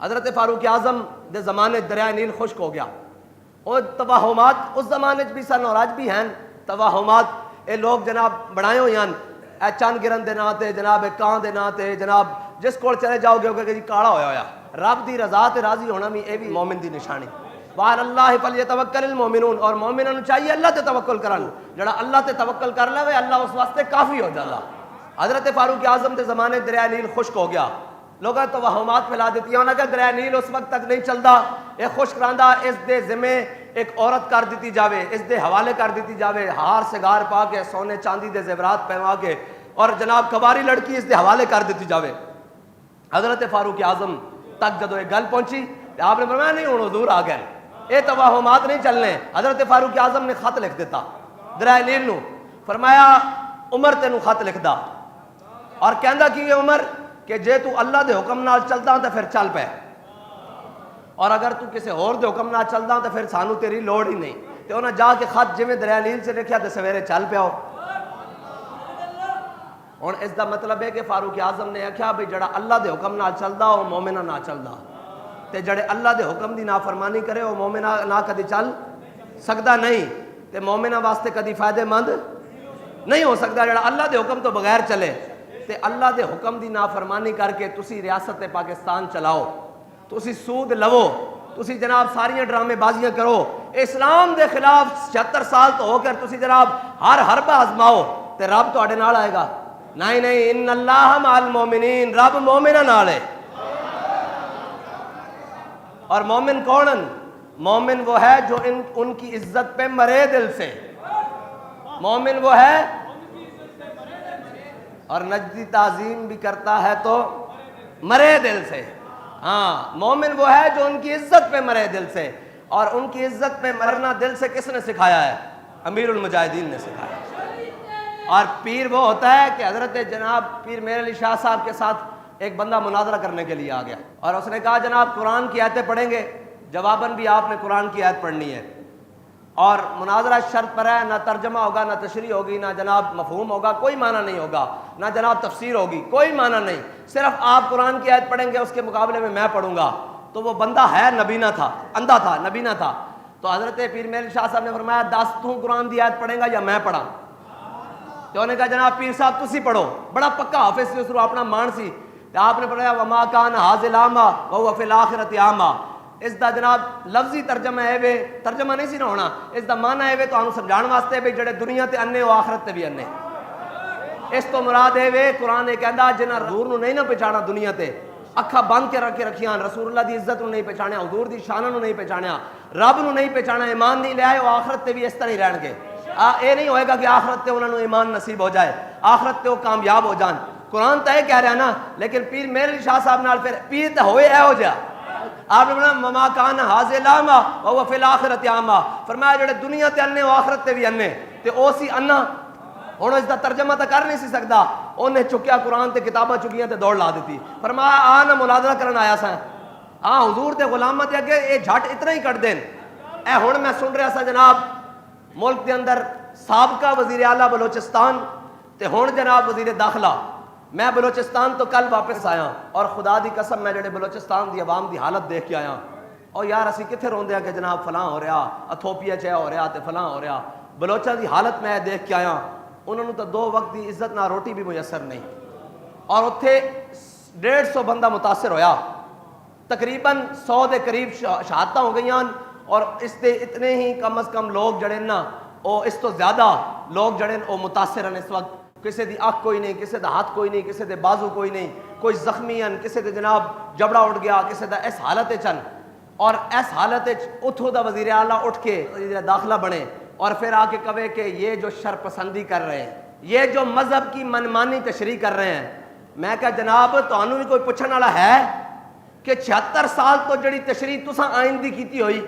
حضرت فاروق اعظم دے زمانے دریائے نیل خشک ہو گیا. اور توہمات اس زمانے بھی سن اور اج بھی ہیں. توہمات اے لوگ جناب بنائے ہوئے ہیں اے چند گرن دے نام تے جناب کان دے نام تے جناب جس کول چلے جاؤ گے کہ جی کاڑا ہویا ہویا. رب دی رضا تے راضی ہونا بھی اے بھی مومن دی نشانی. وعلی اللہ فلیتوکل المؤمنون, اور مومنوں چاہیے اللہ تے توکل کرن. جڑا اللہ تے توکل کر لے اللہ اس واسطے کافی ہو جاتا. حضرت فاروق اعظم دے زمانے دریائے نیل خشک ہو گیا. لوگاں توہمات پھیلا دیتی انہاں کہ دریائے نیل اس وقت تک نہیں چلدا, اے خشک رہندا, اس دے ذمے ایک عورت کر دیتی جاوے, اس دے حوالے کر دیتی جاوے, ہار سگار پا کے سونے چاندی دے زیورات پہنوا کے, اور جناب کباری لڑکی اس دے حوالے کر دیتی جاوے. حضرت فاروق اعظم تک جدو یہ گل پہنچی تو آپ نے فرمایا نہیں ہوں حضور آ گئے, یہ توہمات نہیں چلنے. حضرت فاروق اعظم نے خط لکھ دیتا دریائے نیل نو, فرمایا عمر تینوں خط لکھ دا, اور کہندا کی ہے عمر کہ جے تو اللہ دے حکم نال چلدا تو پھر چل پے, اور اگر تو کسی اور دے حکم نال چلدا تو پھر سانو تیری لوڑ ہی نہیں. تے انہاں جا کے خط جویں دریائے نیل سے لکھیا تے سویرے چل پیاؤ. ہن اس دا مطلب ہے کہ فاروق اعظم نے آکھیا بھئی جڑا اللہ دے حکم نال چلدا او مومنہ نہ چلدا, تے جڑے اللہ دے حکم دی نافرمانی کرے او مومنہ نہ کدی چل سکدا نہیں, تے مومنہ واسطے کدی فائدہ مند نہیں ہو سکتا جڑا اللہ دے حکم تو بغیر چلے. تے اللہ دے حکم دی نافرمانی کر کے تسی ریاست پاکستان چلاؤ, تسی سود لو, تسی جناب ساریاں ڈرامے بازیاں کرو, اسلام دے خلاف 76 سال تو ہو کر تسی جناب ہر حربہ آزماؤ, تے رب تواڈے نال آئے گا؟ نہیں نہیں, ان اللہ مع المومنین, رب مومناں نال ہے. اور مومن کونن؟ مومن وہ ہے جو ان کی عزت پہ مرے دل سے. مومن وہ ہے اور نجدی تعظیم بھی کرتا ہے تو مرے دل سے. ہاں, مومن وہ ہے جو ان کی عزت پہ مرے دل سے, اور ان کی عزت پہ مرنا دل سے کس نے سکھایا ہے؟ امیر المجاہدین نے سکھایا. اور پیر وہ ہوتا ہے کہ حضرت جناب پیر میر علی شاہ صاحب کے ساتھ ایک بندہ مناظرہ کرنے کے لیے آ گیا, اور اس نے کہا جناب قرآن کی آیتیں پڑھیں گے, جواباً بھی آپ نے قرآن کی آیت پڑھنی ہے, اور مناظرہ شرط پر ہے, نہ ترجمہ ہوگا, نہ تشریح ہوگی, نہ جناب مفہوم ہوگا, کوئی معنی نہیں ہوگا, نہ جناب تفسیر ہوگی, کوئی معنی نہیں, صرف آپ قرآن کی آیت پڑھیں گے, اس کے مقابلے میں میں پڑھوں گا. تو وہ بندہ ہے نبینا تھا, اندھا تھا, نبینا تھا. تو حضرت پیر میر شاہ صاحب نے فرمایا 10 تو قرآن کی آیت پڑھیں گا یا میں پڑھا؟ تو انہوں نے کہا جناب پیر صاحب تسی پڑھو, بڑا پکا حافظ سی, اس کو اپنا مان سی. تو آپ نے پڑھایا وما کان حاضل اعمیٰ وہو فی الآخرۃ اعمیٰ. اس دا جناب لفظی ترجمہ ہے وے, ترجمہ نہیں سی نہ ہونا, اس دا معنی ہے وے تو انہوں سمجھان واسطے بھی جڑے دنیا تے انے و آخرت تے بھی انے. اس تو مراد ہے وے قرآن یہ کہندا جنہاں حضور نو نہیں نہ پہچانا دنیا تے, اکھاں بند کے رکھ کے رکھیاں, رسول اللہ دی عزت نو نہیں پہچانیا, حضور دی شان نو نہیں پہچانیا, رب نو نہیں پہچانا, ایمان نہیں لے آئے, وہ آخرت تے بھی اس طرح ہی رہن گے. اے نہیں ہوئے گا کہ آخرت تے انہوں نے ایمان نصیب ہو جائے, آخرت تے وہ کامیاب ہو جان. قرآن تو یہ کہہ رہا ہے نا, لیکن پیر میر علی شاہ صاحب نال پھر پیر تے ہوئے اے ہو جا. آپ نے فرمایا وما کان حاضل اعمیٰ وہو فی الآخرۃ اعمیٰ, فرمایا جڑے دنیا تے انے وہ آخرت تے بھی انے, تے او سی انا. ہن اس دا ترجمہ تو کر نہیں سی سکدا, انہیں چکیا قرآن تے کتاباں چکیاں تے دوڑ لا دیتی. فرمایا آ نہ مناظرہ کرن آیا سا, ہاں حضور تے غلاماں تے اگے اے جھٹ اتنا ہی کٹ دین. اے ہن میں سن رہا سا جناب ملک دے اندر سابقہ وزیر اعلیٰ بلوچستان تے ہن جناب وزیر داخلہ, میں بلوچستان تو کل واپس آیا, اور خدا دی قسم میں جڑے بلوچستان دی عوام دی حالت دیکھ کے آیا, اور یار اسی کتھے روندے ہیں کہ جناب فلاں ہو رہا, اتھوپیا چ ہو رہا تے فلاں ہو رہا. بلوچاں دی حالت میں دیکھ کے آیا, انہوں نے تو 2 وقت دی عزت نہ روٹی بھی میسر نہیں, اور اتھے 150 بندہ متاثر ہویا, تقریباً 100 دے قریب شہادتاں ہو گئیاں, اور اس تے اتنے ہی کم از کم لوگ جڑے نا او اس تو زیادہ لوگ جڑے او متاثر ہیں اس وقت. کسی دی اکھ کوئی نہیں, کسی دا ہاتھ کوئی نہیں, کسی دے بازو کوئی نہیں, کوئی زخمی ہیں, کسی دے جناب جبڑا اٹھ گیا, کسی دا اس حالت چن. اور اس حالت اتھوں دا وزیر اعلیٰ اٹھ کے وزیر داخلہ بنے, اور پھر آ کے کہے کہ یہ جو شر پسندی کر رہے ہیں, یہ جو مذہب کی منمانی تشریح کر رہے ہیں. میں کہا جناب تانوں بھی کوئی پوچھن والا ہے کہ 76 سال تو جڑی تشریح تساں آئین دی کیتی ہوئی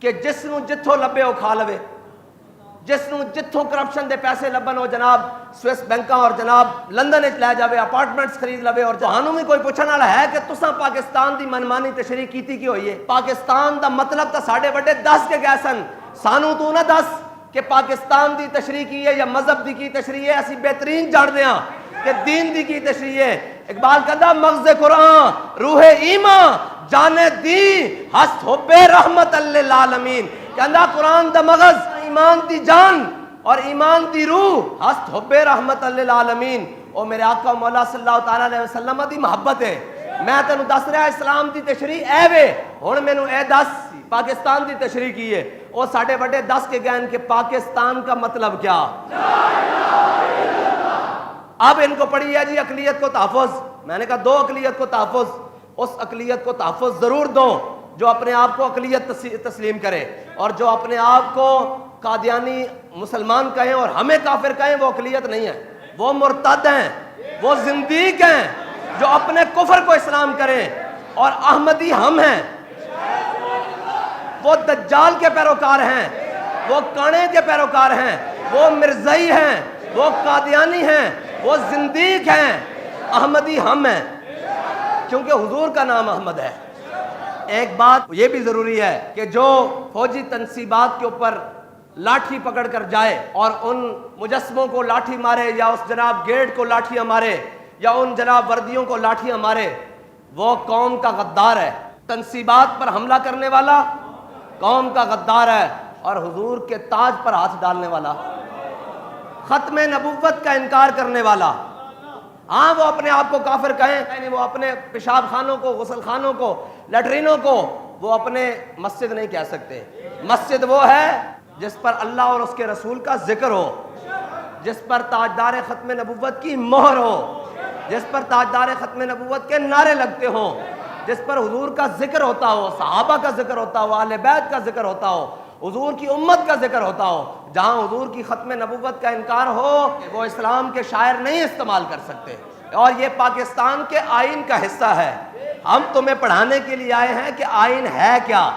کہ جس نو جتھوں لبے وہ کھا لوے, جس نو جتھوں کرپشن دے پیسے لبن وہ جناب سوئس بینکاں اور جناب لندن وچ لے جاوے, اپارٹمنٹس خرید لوے. اور تانوں بھی کوئی پوچھن والا ہے کہ تساں پاکستان دی منمانی تشریح کیتی کی ہوئی ہے؟ پاکستان دا مطلب تا ساڈے بڑے دس کے گئے سن, سانو تو نہ دس کہ پاکستان دی تشریح کی ہے یا مذہب دی کی تشریح ہے. اسی بہترین جانتے ہیں کہ دین دی کی تشریح ہے. اقبال کہتا مغز قرآن روح ایمان جانے دی ہست حب رحمت للعالمین. کہتا قرآن دا مغز ایمان دی جان اور ایمان دی روح ہست حب رحمت للعالمین. او میرے آقا مولا صلی اللہ تعالیٰ علیہ وسلم دی محبت ہے. میں تینوں دس رہا اسلام دی تشریح اے وے. ہن مینوں اے دس پاکستان دی تشریح کی ہے. او ساڈے بڑے دس کے گئے کہ پاکستان کا مطلب کیا. اب ان کو پڑھی ہے جی اقلیت کو تحفظ. میں نے کہا دو اقلیت کو تحفظ. اس اقلیت کو تحفظ ضرور دو جو اپنے آپ کو اقلیت تسلیم کرے, اور جو اپنے آپ کو قادیانی مسلمان کہیں اور ہمیں کافر کہیں وہ اقلیت نہیں ہے, وہ مرتد ہیں, وہ زندیق ہیں جو اپنے کفر کو اسلام کریں. اور احمدی ہم ہیں, وہ دجال کے پیروکار ہیں, وہ کانے کے پیروکار ہیں, وہ مرزائی ہیں, وہ قادیانی ہیں, وہ زندیق ہیں. احمدی ہم ہیں کیونکہ حضور کا نام احمد ہے. ایک بات یہ بھی ضروری ہے کہ جو فوجی تنصیبات کے اوپر لاٹھی پکڑ کر جائے اور ان مجسموں کو لاٹھی مارے, یا اس جناب گیٹ کو لاٹھیاں مارے, یا ان جناب وردیوں کو لاٹھیاں مارے, وہ قوم کا غدار ہے. تنصیبات پر حملہ کرنے والا قوم کا غدار ہے, اور حضور کے تاج پر ہاتھ ڈالنے والا, ختم نبوت کا انکار کرنے والا. ہاں وہ اپنے آپ کو کافر کہیں, وہ اپنے پیشاب خانوں کو, غسل خانوں کو, لیٹرینوں کو وہ اپنے مسجد نہیں کہہ سکتے. مسجد وہ ہے جس پر اللہ اور اس کے رسول کا ذکر ہو, جس پر تاجدار ختم نبوت کی مہر ہو, جس پر تاجدار ختم نبوت کے نعرے لگتے ہوں, جس پر حضور کا ذکر ہوتا ہو, صحابہ کا ذکر ہوتا ہو, اہل بیت کا ذکر ہوتا ہو, حضور کی امت کا ذکر ہوتا ہو. جہاں حضور کی ختم نبوت کا انکار ہو وہ اسلام کے شاعر نہیں استعمال کر سکتے. اور یہ پاکستان کے آئین کا حصہ ہے. ہم تمہیں پڑھانے کے لیے آئے ہیں کہ آئین ہے کیا.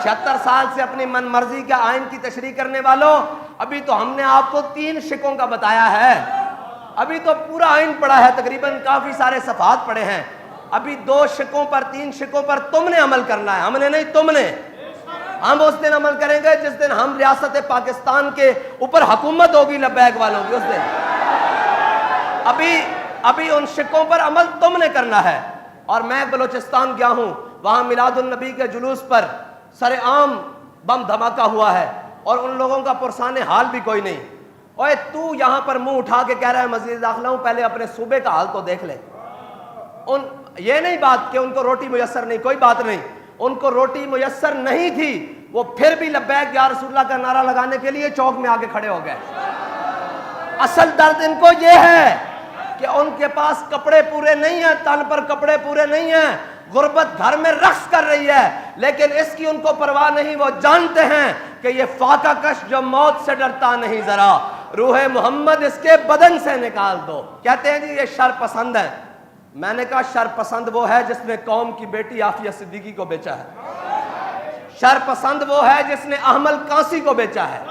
76 سال سے اپنی من مرضی کے آئین کی تشریح کرنے والوں, ابھی تو ہم نے آپ کو 3 شقوں کا بتایا ہے. ابھی تو پورا آئین پڑھا ہے, تقریباً کافی سارے صفحات پڑھے ہیں. ابھی 2 شقوں پر 3 شقوں پر تم نے عمل کرنا ہے, ہم نے نہیں, تم نے. ہم اس دن عمل کریں گے جس دن ہم ریاست پاکستان کے اوپر حکومت ہوگی لبیک والوں کی, اس دن. ابھی ان شقوں پر عمل تم نے کرنا ہے. اور میں بلوچستان گیا ہوں, وہاں میلاد النبی کے جلوس پر سر عام بم دھماکہ ہوا ہے, اور ان لوگوں کا پرسان حال بھی کوئی نہیں. اوے تو یہاں پر منہ اٹھا کے کہہ رہا ہے مزید داخلہ ہوں, پہلے اپنے صوبے کا حال تو دیکھ لے. یہ نہیں بات کہ ان کو روٹی میسر نہیں, کوئی بات نہیں, ان کو روٹی میسر نہیں تھی, وہ پھر بھی لبیک یا رسول اللہ کا نعرہ لگانے کے لیے چوک میں آگے کھڑے ہو گئے. اصل درد ان کو یہ ہے کہ ان کے پاس کپڑے پورے نہیں ہیں, تن پر کپڑے پورے نہیں ہیں, غربت گھر میں رقص کر رہی ہے, لیکن اس کی ان کو پرواہ نہیں. وہ جانتے ہیں کہ یہ فاقہ کش جو موت سے ڈرتا نہیں, ذرا روح محمد اس کے بدن سے نکال دو. کہتے ہیں جی یہ شر پسند ہے. میں نے کہا شر پسند وہ ہے جس نے قوم کی بیٹی عافیہ صدیقی کو بیچا ہے. شر پسند وہ ہے جس نے احمل کانسی کو بیچا ہے.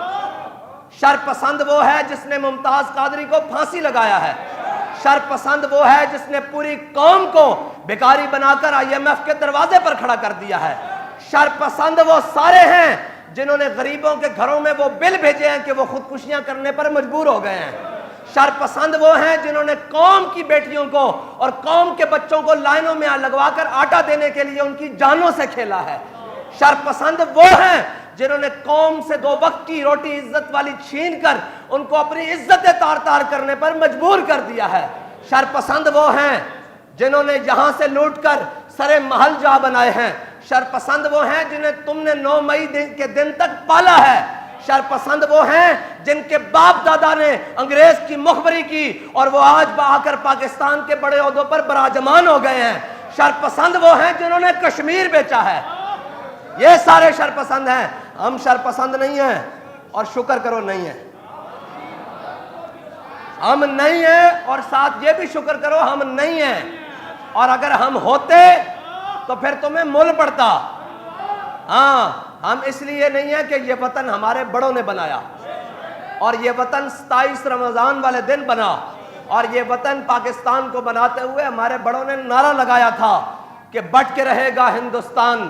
شر پسند وہ ہے جس نے ممتاز قادری کو پھانسی لگایا ہے. شر پسند وہ ہے جس نے پوری قوم کو بیکاری بنا کر IMF کے دروازے پر کھڑا کر دیا ہے. شر پسند وہ سارے ہیں جنہوں نے غریبوں کے گھروں میں وہ بل بھیجے ہیں کہ وہ خودکشیاں کرنے پر مجبور ہو گئے ہیں. شر پسند وہ ہیں جنہوں نے قوم کی بیٹیوں کو اور قوم کے بچوں کو لائنوں میں لگوا کر آٹا دینے کے لیے ان کی جانوں سے کھیلا ہے. شر پسند وہ ہیں جنہوں نے قوم سے 2 وقت کی روٹی عزت والی چھین کر ان کو اپنی عزتیں تار تار کرنے پر مجبور کر دیا ہے. شر پسند وہ ہیں جنہوں نے یہاں سے لوٹ کر سرے محل جا بنائے ہیں. شر پسند وہ ہیں جنہیں تم نے 9 مئی کے دن تک پالا ہے. شر پسند وہ ہیں جن کے باپ دادا نے انگریز کی مخبری کی اور وہ آج آ کر پاکستان کے بڑے عہدوں پر براجمان ہو گئے ہیں. شر پسند وہ ہیں جنہوں نے کشمیر بیچا ہے. یہ سارے شر پسند ہیں. ہم شر پسند نہیں ہیں, اور شکر کرو نہیں ہیں. ہم نہیں ہیں, اور ساتھ یہ بھی شکر کرو ہم نہیں ہیں. اور اگر ہم ہوتے تو پھر تمہیں مول پڑتا. ہاں ہم اس لیے نہیں ہیں کہ یہ وطن ہمارے بڑوں نے بنایا, اور یہ وطن 27 رمضان والے دن بنا, اور یہ وطن پاکستان کو بناتے ہوئے ہمارے بڑوں نے نعرہ لگایا تھا کہ بٹ کے رہے گا ہندوستان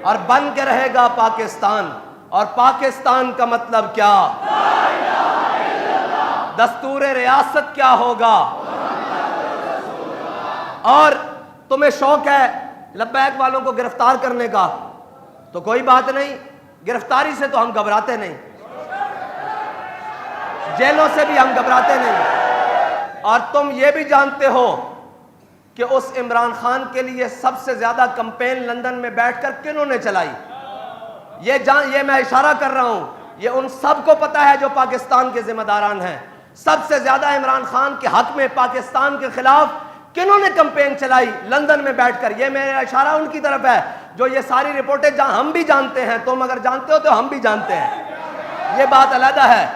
اور بن کے رہے گا پاکستان. اور پاکستان کا مطلب کیا, دستور ریاست کیا ہوگا, اور تمہیں شوق ہے لبیک والوں کو گرفتار کرنے کا، تو کوئی بات نہیں، گرفتاری سے تو ہم گھبراتے نہیں، جیلوں سے بھی ہم گھبراتے نہیں۔ اور تم یہ بھی جانتے ہو کہ اس عمران خان کے لیے سب سے زیادہ کمپین لندن میں بیٹھ کر کنہوں نے چلائی؟ یہ میں اشارہ کر رہا ہوں، یہ ان سب کو پتا ہے جو پاکستان کے ذمہ داران ہیں۔ سب سے زیادہ عمران خان کے حق میں پاکستان کے خلاف کنہوں نے کمپین چلائی لندن میں بیٹھ کر؟ یہ میرا اشارہ ان کی طرف ہے جو یہ ساری رپورٹیں جہاں ہم بھی جانتے ہیں، تم اگر جانتے ہو تو ہم بھی جانتے ہیں، یہ بات علیحدہ ہے۔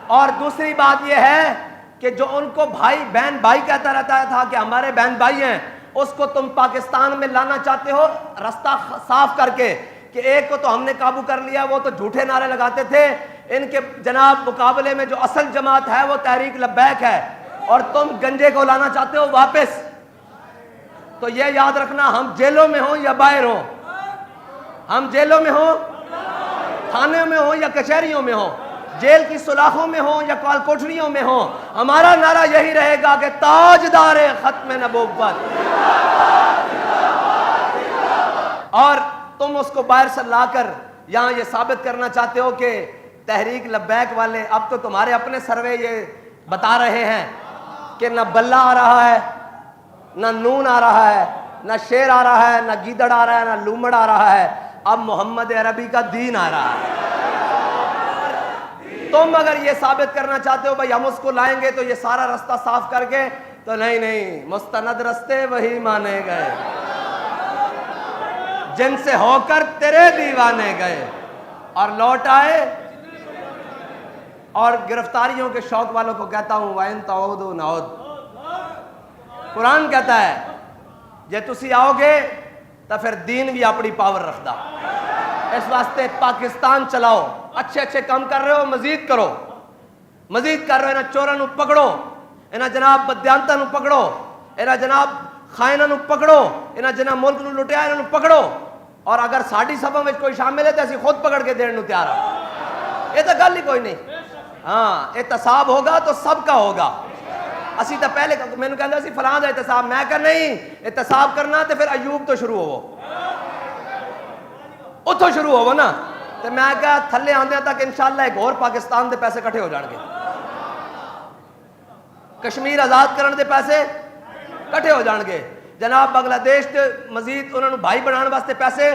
اور دوسری بات یہ ہے کہ جو ان کو بہن بھائی کہتا رہتا تھا کہ ہمارے بہن بھائی ہیں، اس کو تم پاکستان میں لانا چاہتے ہو رستہ صاف کر کے کہ ایک کو تو ہم نے قابو کر لیا، وہ تو جھوٹے نعرے لگاتے تھے، ان کے جناب مقابلے میں جو اصل جماعت ہے وہ تحریک لبیک ہے، اور تم گنجے کو لانا چاہتے ہو واپس۔ تو یہ یاد رکھنا، ہم جیلوں میں ہوں یا باہر ہوں، ہم جیلوں میں ہوں، تھانے میں ہوں یا کچہریوں میں ہوں، جیل کی سلاخوں میں ہوں یا کال کوٹریوں میں ہوں، ہمارا نعرہ یہی رہے گا کہ تاجدار ختم نبوت۔ اور تم اس کو باہر سے لا کر یہاں یہ ثابت کرنا چاہتے ہو کہ تحریک لبیک والے، اب تو تمہارے اپنے سروے یہ بتا رہے ہیں کہ نہ بلہ آ رہا ہے، نہ نون آ رہا ہے، نہ شیر آ رہا ہے، نہ گیدڑ آ رہا ہے، نہ لومڑ آ رہا ہے، اب محمد عربی کا دین آ رہا ہے۔ تم اگر یہ ثابت کرنا چاہتے ہو بھائی ہم اس کو لائیں گے تو یہ سارا رستہ صاف کر کے، تو نہیں، مستند رستے وہی مانے گئے جن سے ہو کر تیرے دیوانے گئے اور لوٹ آئے۔ اور گرفتاریوں کے شوق والوں کو کہتا ہوں وَإِن تَعُودُوا نَعُودْ، قرآن کہتا ہے جے تسی آؤ گے تو پھر دین بھی اپنی پاور رکھدا۔ اس واسطے پاکستان چلاؤ، اچھے کام کر رہے ہو مزید کرو، مزید کر رہے ہو، انہاں چوراں نو پکڑو، انہاں جناب بدیانتاں نو پکڑو، انہاں جناب خائناں نو پکڑو، انہاں جناب ملک نو لٹیا انہاں نو پکڑو، اور اگر ساڈی صفوں وچ کوئی شامل ہے تو اسی خود پکڑ کے دین نو تیار ہاں۔ یہ تو گل ہی کوئی نہیں، ہاں احتساب ہوگا تو سب کا ہوگا۔ اسی تو پہلے میں نے کہا سی فلاں دا احتساب، میں کہا نہیں، احتساب کرنا تو پھر ایوب تو شروع ہو، اتھوں شروع ہو نا، تو میں کہا تھلے آندے تک انشاءاللہ ایک اور پاکستان دے پیسے کٹھے ہو جان گے، کشمیر آزاد کرن دے پیسے کٹھے ہو جان گے، جناب بنگلہ دیش تے مزید انہوں نے بھائی بنان واسطے پیسے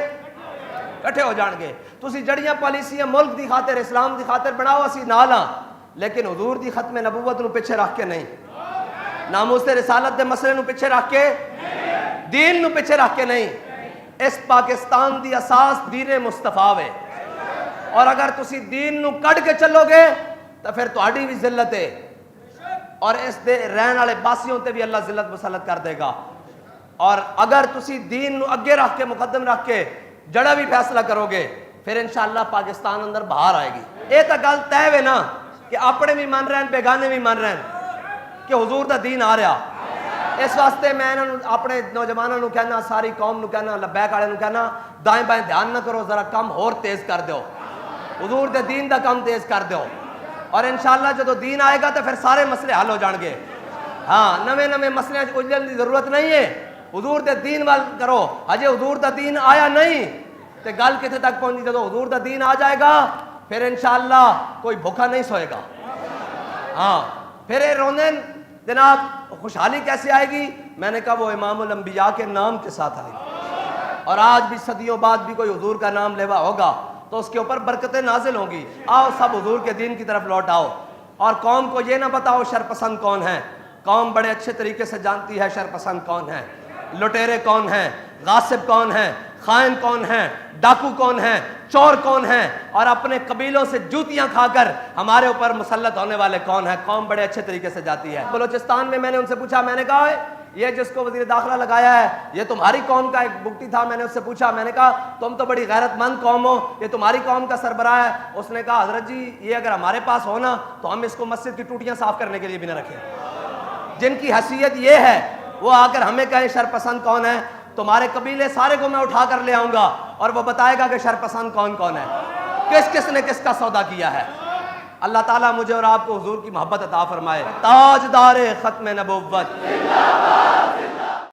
کٹھے ہو جان گے۔ تسی جڑیاں پالیسیاں ملک دی خاطر اسلام دی خاطر بناؤ، اسی نالاں، لیکن حضور دی ختم نبوت نو پیچھے رکھ کے نہیں، ناموس رسالت دے مسئلے نو پیچھے رکھ کے، دین نو پیچھے رکھ کے نہیں۔ اس پاکستان دی اساس دین مصطفیٰ ہے، اور اگر تسی دین نو کٹ کے چلو گے تو پھر تہاڈی بھی ذلت ہے، اور اس دے رہن والے باسیوں تے بھی اللہ ذلت مسلط کر دے گا۔ اور اگر تسی دین نو اگے رکھ کے مقدم رکھ کے جڑا بھی فیصلہ کرو گے پھر انشاءاللہ پاکستان اندر باہر آئے گی۔ یہ تو گل طے ہے نا کہ اپنے بھی مان رہے ہیں بیگانے بھی مان رہے ہیں کہ حضور دا دین آ رہا۔ اس واسطے میں اپنے نوجوانوں نو کہنا، ساری قوم نو کہنا، لبیک والے نو کہنا، دائیں بائیں دھیان نہ کرو، ذرا کم اور تیز کر دو، حضور دے دین دا کم تیز کر دو، اور انشاءاللہ جدو دین آئے گا تو پھر سارے مسئلے حل ہو جان گے۔ ہاں نویں مسئلے الجھن دی ضرورت نہیں ہے، حضور دے دین وال کرو۔ ہجے حضور دا دین آیا نہیں تے گل کتنے تک پہنچی؟ جدو حضور دا دین آ جائے گا پھر انشاءاللہ کوئی بھوکا نہیں سوئے گا۔ ہاں پھر روندن جناب خوشحالی کیسے آئے گی؟ میں نے کہا وہ امام الانبیاء کے نام کے ساتھ آئے گی، اور آج بھی صدیوں بعد بھی کوئی حضور کا نام لیوا ہوگا تو اس کے اوپر برکتیں نازل ہوں گی۔ آؤ سب حضور کے دین کی طرف لوٹ آؤ، اور قوم کو یہ نہ بتاؤ شرپسند کون ہے، قوم بڑے اچھے طریقے سے جانتی ہے شرپسند کون ہے، لٹیرے کون ہیں، غاصب کون ہیں، خائن کون ہیں، ڈاکو کون ہیں، چور کون ہیں، اور اپنے قبیلوں سے جوتیاں کھا کر ہمارے اوپر مسلط ہونے والے کون ہیں، قوم بڑے اچھے طریقے سے جاتی ہے۔ بلوچستان میں نے ان سے پوچھا، میں نے کہا یہ جس کو وزیر داخلہ لگایا ہے یہ تمہاری قوم کا ایک بگٹی تھا، میں نے اس سے پوچھا، میں نے کہا تم تو بڑی غیرت مند قوم ہو، یہ تمہاری قوم کا سربراہ ہے؟ اس نے کہا حضرت جی یہ اگر ہمارے پاس ہونا تو ہم اس کو مسجد کی ٹوٹیاں صاف کرنے کے لیے بھی نہ رکھیں۔ جن کی حیثیت یہ ہے وہ آ کر ہمیں کہیں شرپسند کون ہے؟ تمہارے قبیلے سارے کو میں اٹھا کر لے آؤں گا اور وہ بتائے گا کہ شرپسند کون کون ہے، کس نے کس کا سودا کیا ہے۔ اللہ تعالیٰ مجھے اور آپ کو حضور کی محبت عطا فرمائے۔ تاجدار ختم نبوت